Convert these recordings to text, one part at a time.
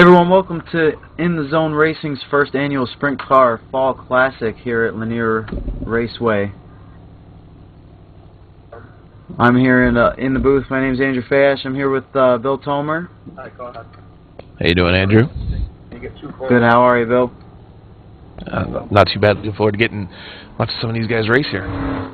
Everyone, welcome to In the Zone Racing's first annual Sprint Car Fall Classic here at Lanier Raceway. I'm here in the booth. My name's Andrew Fash. I'm here with Bill Tomer. Hi, Con. How you doing, Andrew? Good. How are you, Bill? Not too bad. Looking forward to getting watching some of these guys race here.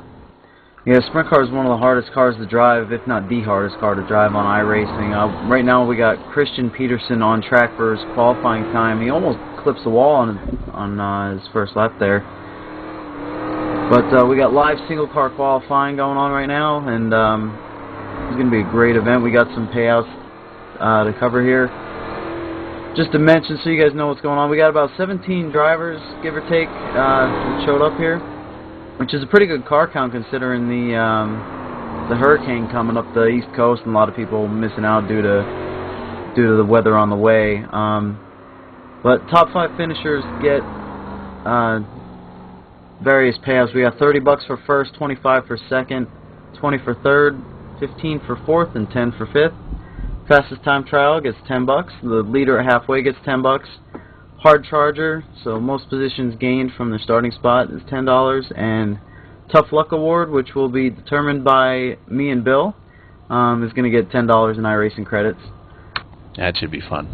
Yeah, Sprint Car is one of the hardest cars to drive, if not the hardest car to drive on iRacing. Right now we got Christian Peterson on track for his qualifying time. He almost clips the wall on his first lap there. But we got live single car qualifying going on right now, and it's going to be a great event. We got some payouts to cover here. Just to mention so you guys know what's going on, we got about 17 drivers, give or take, that showed up here, which is a pretty good car count considering the hurricane coming up the East Coast and a lot of people missing out due to the weather on the way. But top 5 finishers get various payouts. We got $30 for first, 25 for second, 20 for third, 15 for fourth, and 10 for fifth. Fastest time trial gets $10. The leader at halfway gets $10. Hard charger, so most positions gained from the starting spot, is $10. And Tough Luck Award, which will be determined by me and Bill, is going to get $10 in iRacing credits. That should be fun.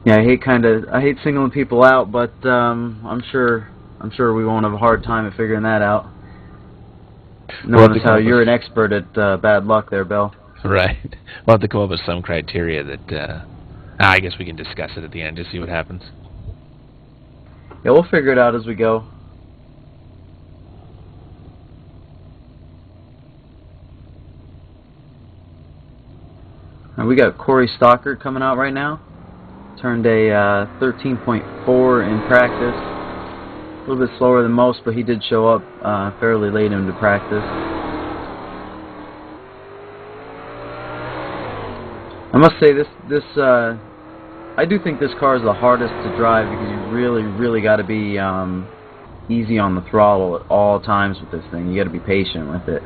Yeah, I hate singling people out, but I'm sure we won't have a hard time at figuring that out. Notice how you're an expert at bad luck there, Bill. Right. We'll have to come up with some criteria that. I guess we can discuss it at the end to see what happens. Yeah, we'll figure it out as we go. We got Corey Stockert coming out right now. Turned a 13.4 in practice. A little bit slower than most, but he did show up fairly late into practice. I must say I do think this car is the hardest to drive because you really got to be easy on the throttle at all times with this thing. You got to be patient with it.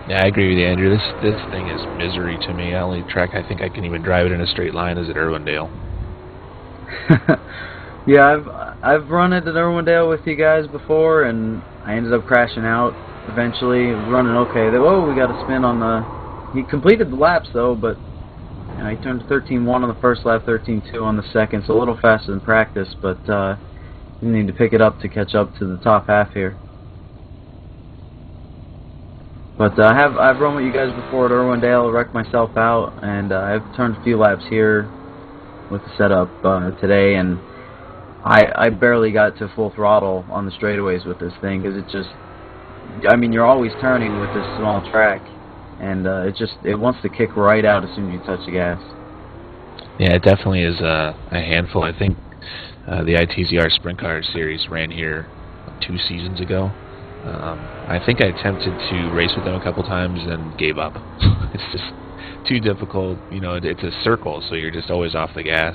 Yeah, I agree with you, Andrew. This thing is misery to me. The only track I think I can even drive it in a straight line is at Irwindale. Yeah, I've run it at Irwindale with you guys before, and I ended up crashing out eventually. It was running okay. Whoa, we got a spin on the. He completed the laps though, but. He turned 13.1 on the first lap, 13.2 on the second, so a little faster than practice, but you need to pick it up to catch up to the top half here. But I've run with you guys before at Irwindale, wrecked myself out, and I've turned a few laps here with the setup today, and I barely got to full throttle on the straightaways with this thing, because it just, I mean, you're always turning with this small track. And it wants to kick right out as soon as you touch the gas. Yeah, it definitely is a handful. I think the ITZR Sprint Car Series ran here 2 seasons ago. I think I attempted to race with them a couple times and gave up. It's just too difficult. You know, it's a circle, so you're just always off the gas.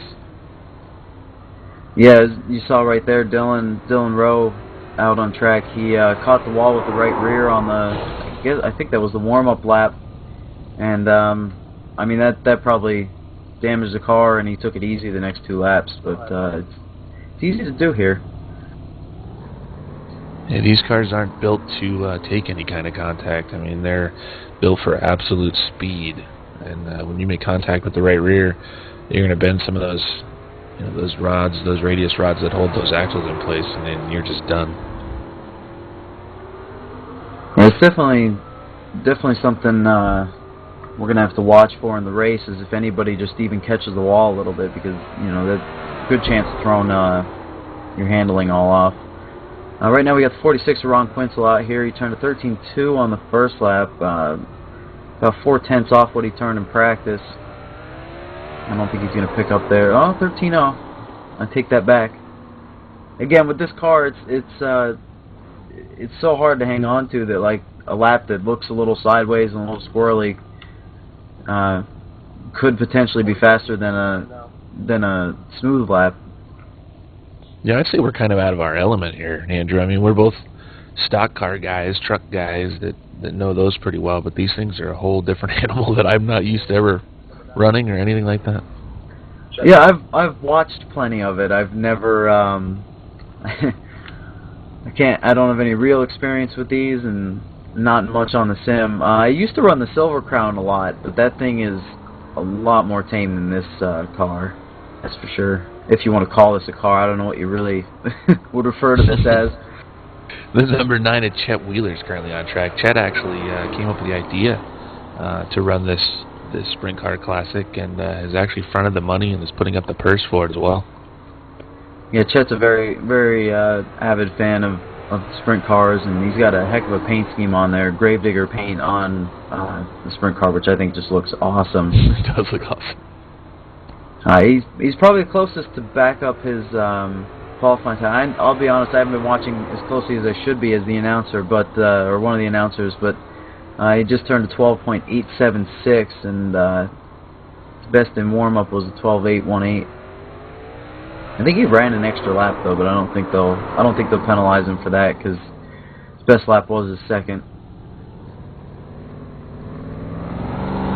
Yeah, as you saw right there, Dylan Rowe out on track. He caught the wall with the right rear on the. I think that was the warm-up lap, and I mean that probably damaged the car, and he took it easy the next 2 laps. But it's easy to do here. Yeah, these cars aren't built to take any kind of contact. I mean, they're built for absolute speed, and when you make contact with the right rear, you're going to bend some of those, those rods, those radius rods that hold those axles in place, and then you're just done. Yeah, it's definitely something we're gonna have to watch for in the race. Is if anybody just even catches the wall a little bit, because there's a good chance of throwing your handling all off. Right now we got the 46 of Ron Quinzel out here. He turned a 13.2 on the first lap, about 4/10 off what he turned in practice. I don't think he's gonna pick up there. Oh, 13.0. I take that back. Again, with this car, it's so hard to hang on to that, like, a lap that looks a little sideways and a little squirrely could potentially be faster than a smooth lap. Yeah, I'd say we're kind of out of our element here, Andrew. I mean, we're both stock car guys, truck guys that know those pretty well, but these things are a whole different animal that I'm not used to ever running or anything like that. Yeah, I've watched plenty of it. I've never I don't have any real experience with these, and not much on the sim. I used to run the Silver Crown a lot, but that thing is a lot more tame than this car. That's for sure. If you want to call this a car, I don't know what you really would refer to this as. The number 9 at Chet Wheeler is currently on track. Chet actually came up with the idea to run this Sprint Car Classic, and has actually fronted the money and is putting up the purse for it as well. Yeah, Chet's a very avid fan of sprint cars, and he's got a heck of a paint scheme on there, Gravedigger paint on the sprint car, which I think just looks awesome. It does look awesome. He's probably the closest to back up his qualifying time. I'll be honest, I haven't been watching as closely as I should be as the announcer, but or one of the announcers, but he just turned a 12.876, and his best in warm-up was a 12.818. I think he ran an extra lap though, but I don't think they'll penalize him for that, because his best lap was his second.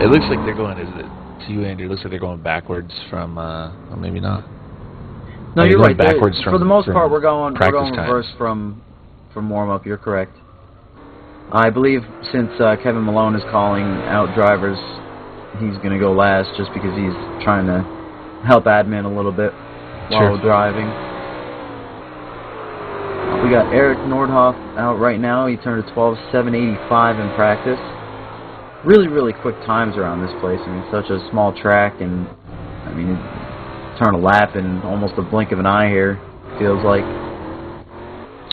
It looks like they're going. Is it to you, Andrew? It looks like they're going backwards from. Well, maybe not. No, you're right. Backwards for the most part, we're going reverse times. from warm up. You're correct. I believe since Kevin Malone is calling out drivers, he's going to go last just because he's trying to help admin a little bit while driving. We got Eric Nordhoff out right now. He turned a 12.785 in practice. Really quick times around this place. I mean, such a small track, and I mean, turn a lap in almost a blink of an eye here, feels like.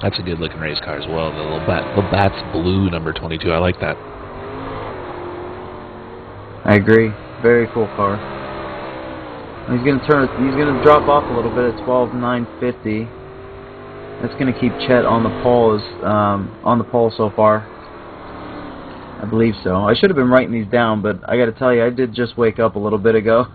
That's a good looking race car as well. The Labatt's blue number 22. I like that. I agree. Very cool car. He's gonna drop off a little bit at 12.950. That's gonna keep Chet on the pole so far. I believe so. I should have been writing these down, but I got to tell you, I did just wake up a little bit ago.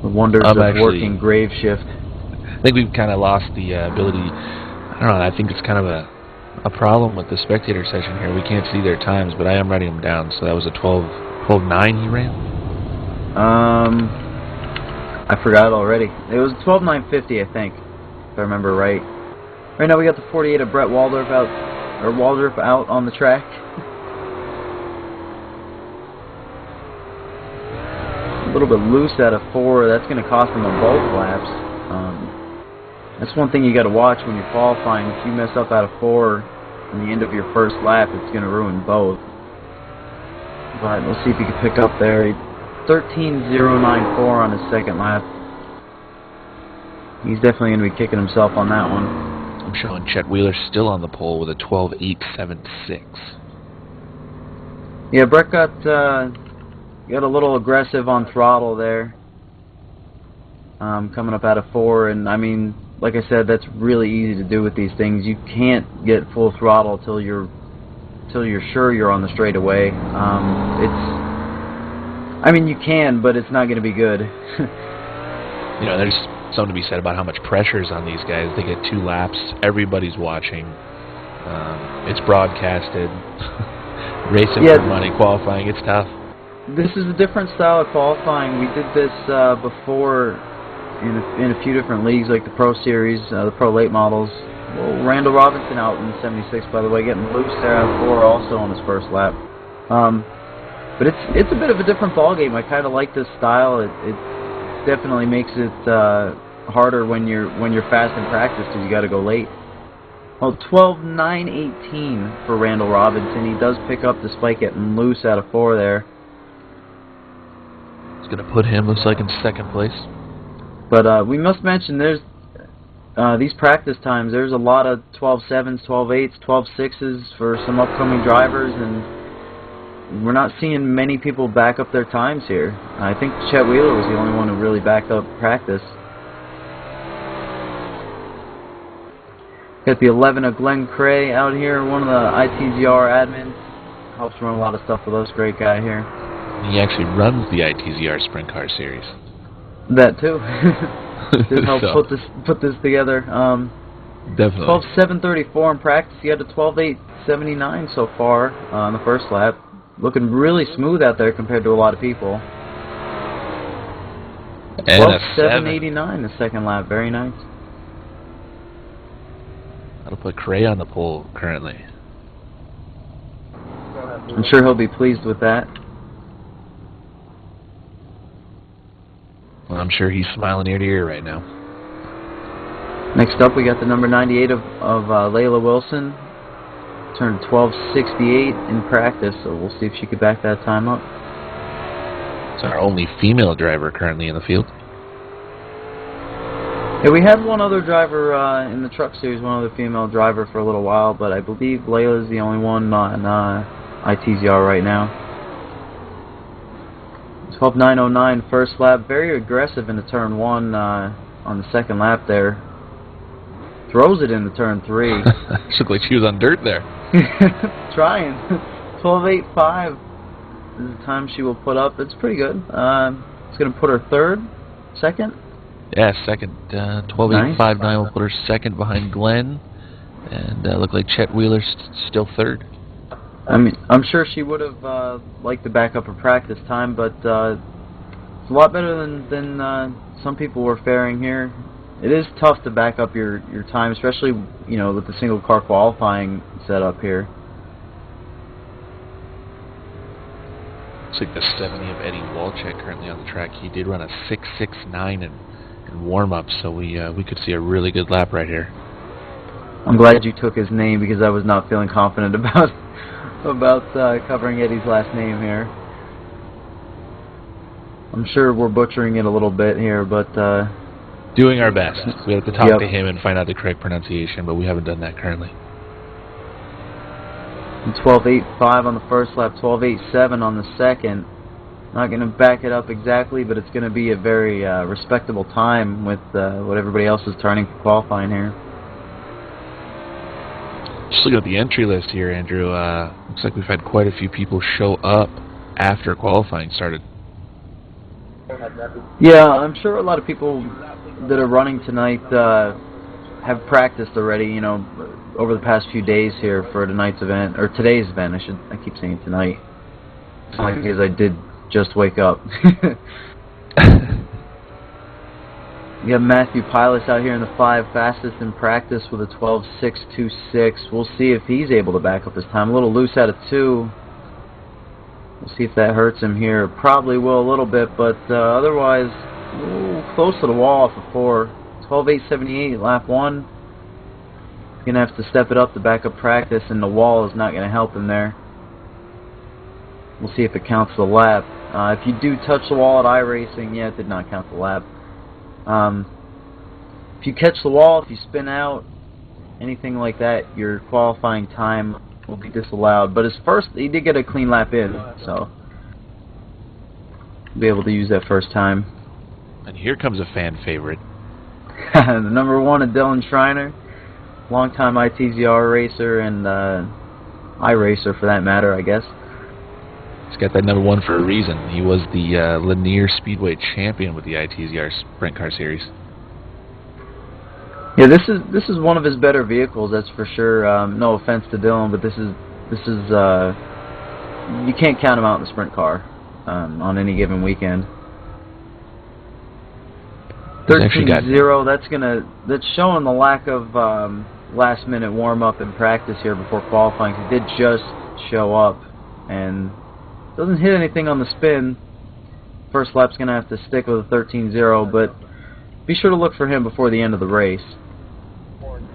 The wonders of working grave shift. I think we've kind of lost the ability. I don't know. I think it's kind of a problem with the spectator session here. We can't see their times, but I am writing them down. So that was a 12.9 he ran. I forgot already. It was 12.950, I think, if I remember right. Right now we got the 48 of Brett Waldorf out on the track. A little bit loose out of 4. That's going to cost him on both laps. That's one thing you got to watch when you're qualifying. If you mess up out of 4 in the end of your first lap, it's going to ruin both. But we'll see if he can pick up there. 13.094 on his second lap. He's definitely going to be kicking himself on that one. I'm showing Chet Wheeler still on the pole with a 12.876. Yeah, Brett got a little aggressive on throttle there, coming up out of 4, and I mean, like I said, that's really easy to do with these things. You can't get full throttle till you're sure you're on the straightaway. I mean, you can, but it's not going to be good. You know, there's something to be said about how much pressure is on these guys. They get 2 laps. Everybody's watching. It's broadcasted. Racing for money, qualifying. It's tough. This is a different style of qualifying. We did this before in a few different leagues, like the Pro Series, the Pro Late Models. Well, Randall Robinson out in 76, by the way, getting loose there out of 4, also on his first lap. But it's a bit of a different ballgame. I kind of like this style. It definitely makes it harder when you're fast in practice because you got to go late. Well, 12.918 for Randall Robinson. He does pick up despite getting loose out of 4 there. It's going to put him, looks like, in second place. But we must mention there's these practice times. There's a lot of 12.7s, 12.8s, 12.6s for some upcoming drivers, and we're not seeing many people back up their times here. I think Chet Wheeler was the only one who really backed up practice. Got the 11 of Glenn Cray out here, one of the ITZR admins. Helps run a lot of stuff with us. Great guy here. He actually runs the ITZR Sprint Car Series. That too. Did help put this together. Definitely. 12.734 in practice. He had a 12.879 so far on the first lap. Looking really smooth out there compared to a lot of people. And a 7. 7:89 the second lap. Very nice. That'll put Cray on the pole currently. I'm sure he'll be pleased with that. Well, I'm sure he's smiling ear to ear right now. Next up, we got the number 98 of Layla Wilson. Turned 12:68 in practice, so we'll see if she could back that time up. It's our only female driver currently in the field. Yeah, we had one other driver in the truck series, one other female driver for a little while, but I believe Layla's the only one on ITZR right now. 12:909 first lap, very aggressive into turn 1 on the second lap there. Throws it into turn 3. She looked like she was on dirt there. Trying. 12:85 is the time she will put up. It's pretty good. It's going to put her third, second. Yeah, second. 12:859 will put her second behind Glenn, and look like Chet Wheeler's still third. I mean, I'm sure she would have liked to back up her practice time, but it's a lot better than some people were faring here. It is tough to back up your time, especially with the single car qualifying setup here. Looks like the 70 of Eddie Walczak currently on the track. He did run a 6.69 in warm up, so we could see a really good lap right here. I'm glad you took his name because I was not feeling confident about covering Eddie's last name here. I'm sure we're butchering it a little bit here, but doing our best. We have to talk to him and find out the correct pronunciation, but we haven't done that currently. 12:85 on the first lap, 12:87 on the second. Not going to back it up exactly, but it's going to be a very respectable time with what everybody else is turning for qualifying here. Just looking at the entry list here, Andrew, looks like we've had quite a few people show up after qualifying started. Yeah, I'm sure a lot of people that are running tonight have practiced already, over the past few days here for tonight's event, or today's event. I keep saying tonight. It's like because I did just wake up. We have Matthew Pilas out here in the 5 fastest in practice with a 12.626. We'll see if he's able to back up his time. A little loose out of 2. We'll see if that hurts him here. Probably will a little bit, but otherwise, close to the wall off of 4. 12.878 lap 1. He's going to have to step it up to back up practice, and the wall is not going to help him there. We'll see if it counts the lap. If you do touch the wall at iRacing, yeah, it did not count the lap. If you catch the wall, if you spin out, anything like that, your qualifying time will be disallowed. But his first, he did get a clean lap in, so be able to use that first time. And here comes a fan favorite. The number 1 of Dylan Schreiner, longtime ITZR racer and iRacer for that matter, I guess. He's got that number 1 for a reason. He was the Lanier Speedway champion with the ITZR Sprint Car Series. Yeah, this is one of his better vehicles, that's for sure. No offense to Dylan, but this is you can't count him out in the sprint car on any given weekend. 13-0. That's showing the lack of last-minute warm-up and practice here before qualifying. He did just show up and doesn't hit anything on the spin. First lap's going to have to stick with a 13-0, but be sure to look for him before the end of the race.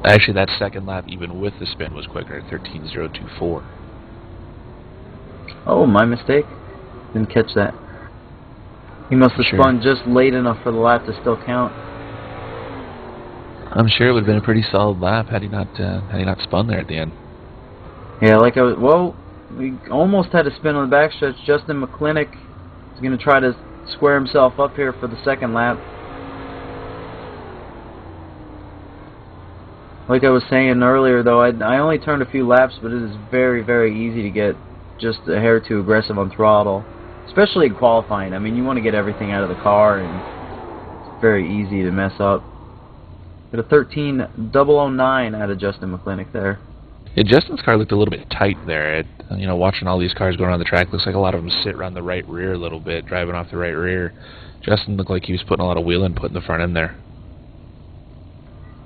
Actually, that second lap, even with the spin, was quicker at 13.024. Oh, my mistake. Didn't catch that. He must have spun just late enough for the lap to still count. I'm sure it would have been a pretty solid lap had he not spun there at the end. Yeah, we almost had a spin on the backstretch. Justin McClintock is going to try to square himself up here for the second lap. Like I was saying earlier, though, I only turned a few laps, but it is very, very easy to get just a hair too aggressive on throttle, especially in qualifying. I mean, you want to get everything out of the car, and it's very easy to mess up. Got a 13.009 out of Justin McClintock there. Yeah, Justin's car looked a little bit tight there. You know, watching all these cars going around the track, looks like a lot of them sit around the right rear a little bit, driving off the right rear. Justin looked like he was putting a lot of wheel input in the front end there.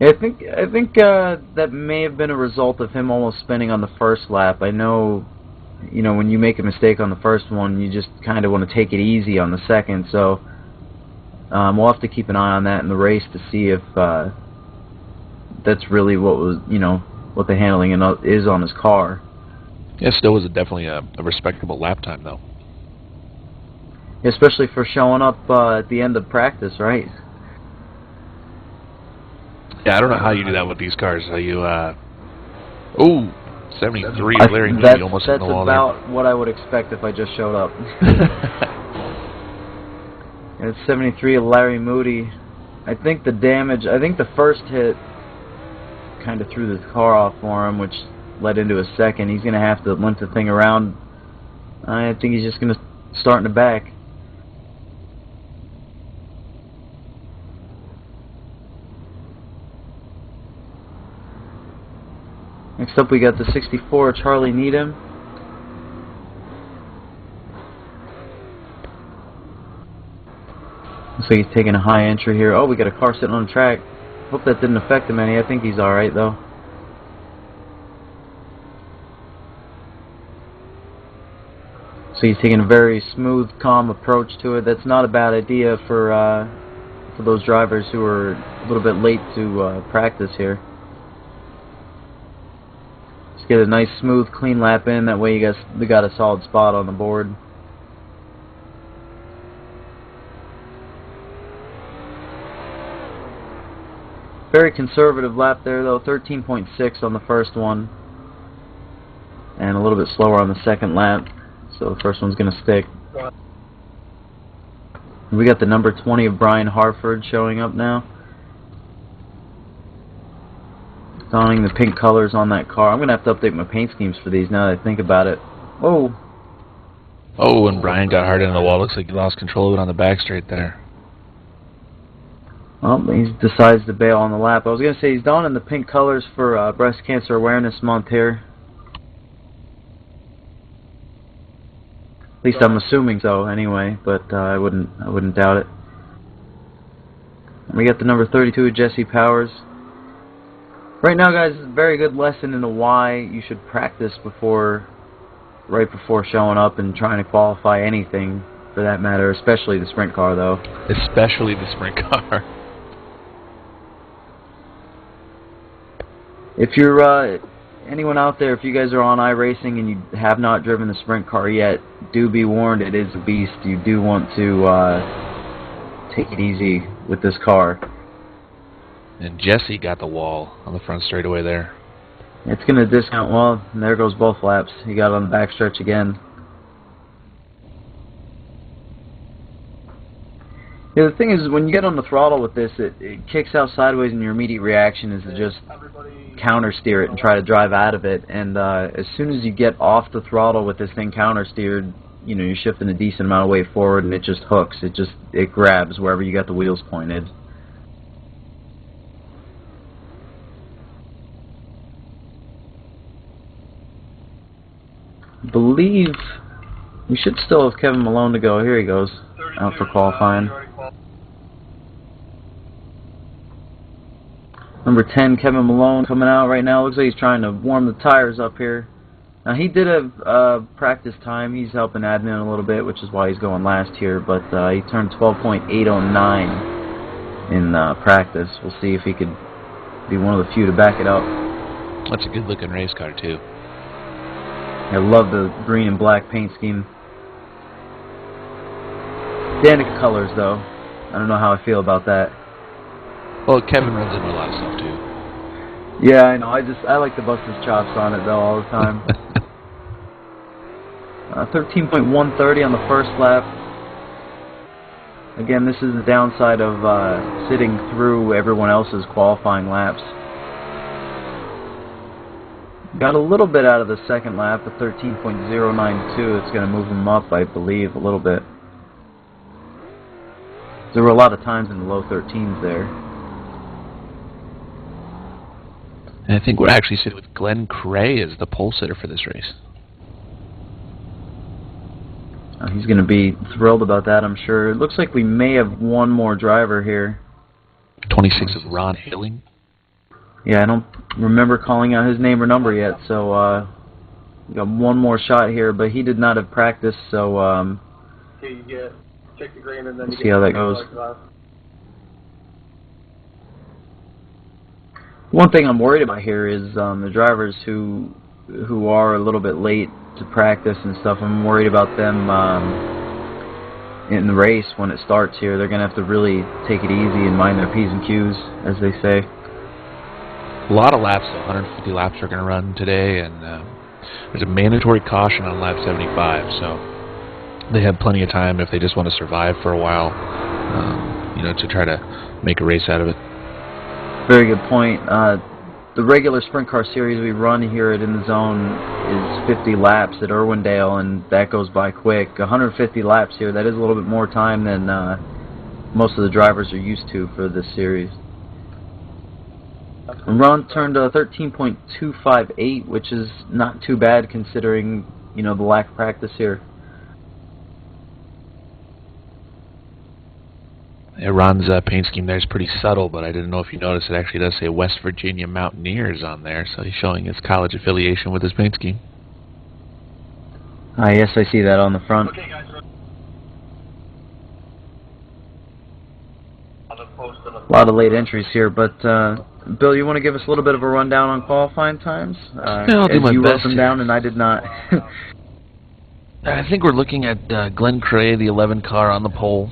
Yeah, I think that may have been a result of him almost spinning on the first lap. I know, you know, when you make a mistake on the first one, you just kind of want to take it easy on the second. So we'll have to keep an eye on that in the race to see if that's really what was, you know, what the handling is on his car. Yeah, still was definitely a respectable lap time though. Especially for showing up at the end of practice, right? Yeah, I don't know how you do that with these cars. How you, ooh, 73 Larry Moody almost hit the wall there. That's about what I would expect if I just showed up. And it's 73 Larry Moody. I think the first hit kind of threw the car off for him, which led into a second. He's going to have to limp the thing around. I think he's just going to start in the back. Next up we got the 64 Charlie Needham. Looks like he's taking a high entry here. Oh, we got a car sitting on the track. Hope that didn't affect him any. I think he's alright though. So he's taking a very smooth, calm approach to it. That's not a bad idea for those drivers who are a little bit late to practice here. Just get a nice, smooth, clean lap in. That way you got a solid spot on the board. Very conservative lap there though, 13.6 on the first one, and a little bit slower on the second lap, so the first one's going to stick. We got the number 20 of Brian Harford showing up now, donning the pink colors on that car. I'm going to have to update my paint schemes for these now that I think about it. Oh! Oh, and Brian got hard into the wall. Looks like he lost control of it on the back straight there. Well, he decides to bail on the lap. I was going to say he's donning the pink colors for Breast Cancer Awareness Month here. At least I'm assuming so, anyway. But I wouldn't doubt it. And we got the number 32 of Jesse Powers. Right now, guys, a very good lesson into why you should practice right before showing up and trying to qualify anything, for that matter. Especially the sprint car, though. Especially the sprint car. If you're anyone out there, if you guys are on iRacing and you have not driven the sprint car yet, do be warned, it is a beast. You do want to take it easy with this car. And Jesse got the wall on the front straightaway there. It's going to discount well, and there goes both laps. He got on the back stretch again. Yeah, the thing is, when you get on the throttle with this, it kicks out sideways, and your immediate reaction is to just counter steer it and try to drive out of it. And as soon as you get off the throttle with this thing counter steered, you know, you're shifting a decent amount of weight forward, and it just hooks. It grabs wherever you got the wheels pointed. I believe we should still have Kevin Malone to go. Here he goes, out for qualifying. Number 10, Kevin Malone, coming out right now. Looks like he's trying to warm the tires up here. Now, he did have practice time. He's helping admin a little bit, which is why he's going last here. But he turned 12.809 in practice. We'll see if he could be one of the few to back it up. That's a good-looking race car, too. I love the green and black paint scheme. Danica colors, though. I don't know how I feel about that. Well, Kevin runs into a lot of stuff, too. Yeah, I know. I like to bust his chops on it, though, all the time. 13.130 on the first lap. Again, this is the downside of sitting through everyone else's qualifying laps. Got a little bit out of the second lap, a 13.092. It's going to move him up, I believe, a little bit. There were a lot of times in the low 13s there. And I think we're actually sitting with Glenn Cray as the pole sitter for this race. He's going to be thrilled about that, I'm sure. It looks like we may have one more driver here. 26 of Ron Hilling. Yeah, I don't remember calling out his name or number yet, so we got one more shot here, but he did not have practice, so check the green and then see how that goes. One thing I'm worried about here is the drivers who are a little bit late to practice and stuff. I'm worried about them in the race when it starts here. They're going to have to really take it easy and mind their P's and Q's, as they say. A lot of laps, 150 laps are going to run today, and there's a mandatory caution on lap 75, so they have plenty of time if they just want to survive for a while, you know, to try to make a race out of it. Very good point. The regular sprint car series we run here at In the Zone is 50 laps at Irwindale, and that goes by quick. 150 laps here, that is a little bit more time than most of the drivers are used to for this series. And Ron turned 13.258, which is not too bad considering, you know, the lack of practice here. Yeah, Ron's paint scheme there is pretty subtle, but I didn't know if you noticed it actually does say West Virginia Mountaineers on there, so he's showing his college affiliation with his paint scheme. Yes, I see that on the front. Okay, guys. A lot of late entries here, but Bill, you want to give us a little bit of a rundown on qualifying times? Yeah, I'll do my you best wrote them down, and I did not. I think we're looking at Glenn Cray, the 11 car on the pole.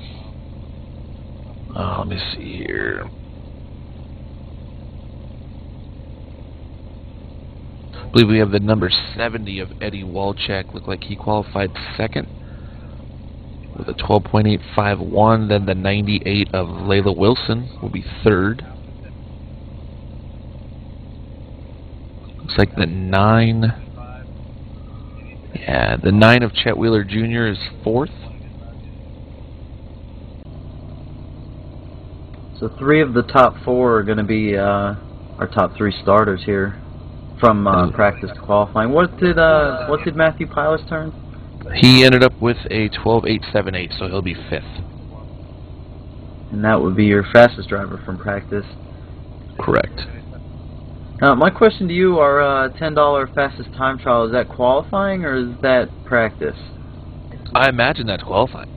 Let me see here. I believe we have the number 70 of Eddie Walczak. Looked like he qualified second with a 12.851. Then the 98 of Layla Wilson will be third. Looks like the 9. Yeah, the 9 of Chet Wheeler Jr. is fourth. So 3 of the top 4 are going to be our top 3 starters here from practice to qualifying. What did Matthew Pilas turn? He ended up with a 12.878, so he'll be fifth. And that would be your fastest driver from practice. Correct. My question to you, our $10 fastest time trial, is that qualifying or is that practice? I imagine that's qualifying.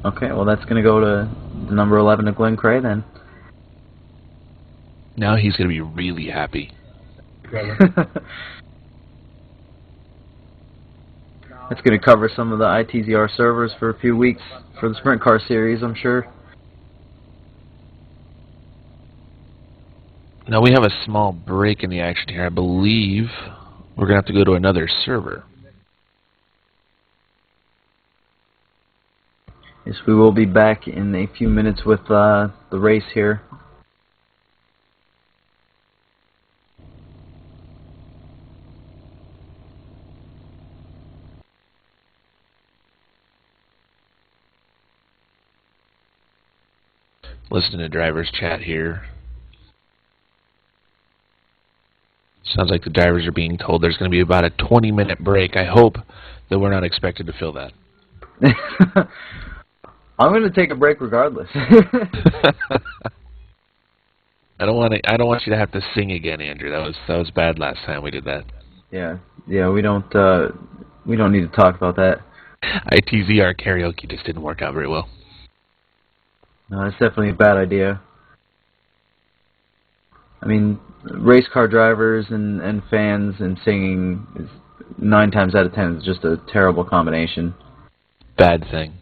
Okay, well that's going to go to the number 11 of Glenn Cray then. Now he's going to be really happy. That's going to cover some of the ITZR servers for a few weeks for the sprint car series, I'm sure. Now we have a small break in the action here. I believe we're going to have to go to another server. Yes, we will be back in a few minutes with the race here. Listen to driver's chat here. Sounds like the drivers are being told there's going to be about a 20-minute break. I hope that we're not expected to fill that. I'm going to take a break regardless. I don't want you to have to sing again, Andrew. That was bad last time we did that. Yeah, we don't need to talk about that. ITZR karaoke just didn't work out very well. No, it's definitely a bad idea. I mean, race car drivers and fans and singing is 9 times out of 10 is just a terrible combination. Bad thing.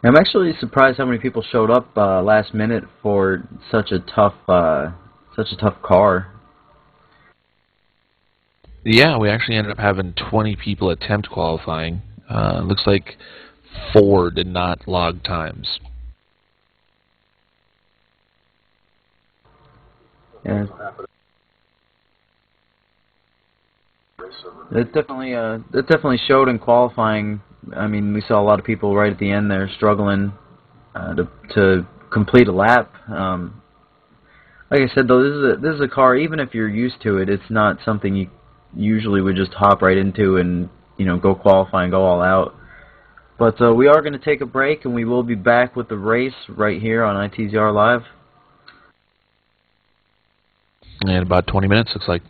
I'm actually surprised how many people showed up last minute for such a tough car. Yeah, we actually ended up having 20 people attempt qualifying. Looks like 4 did not log times. Yeah. It definitely showed in qualifying I mean, we saw a lot of people right at the end there struggling to complete a lap. Like I said, though, this is a car, even if you're used to it, it's not something you usually would just hop right into and, you know, go qualify and go all out. But we are going to take a break, and we will be back with the race right here on ITZR Live. In about 20 minutes, looks like.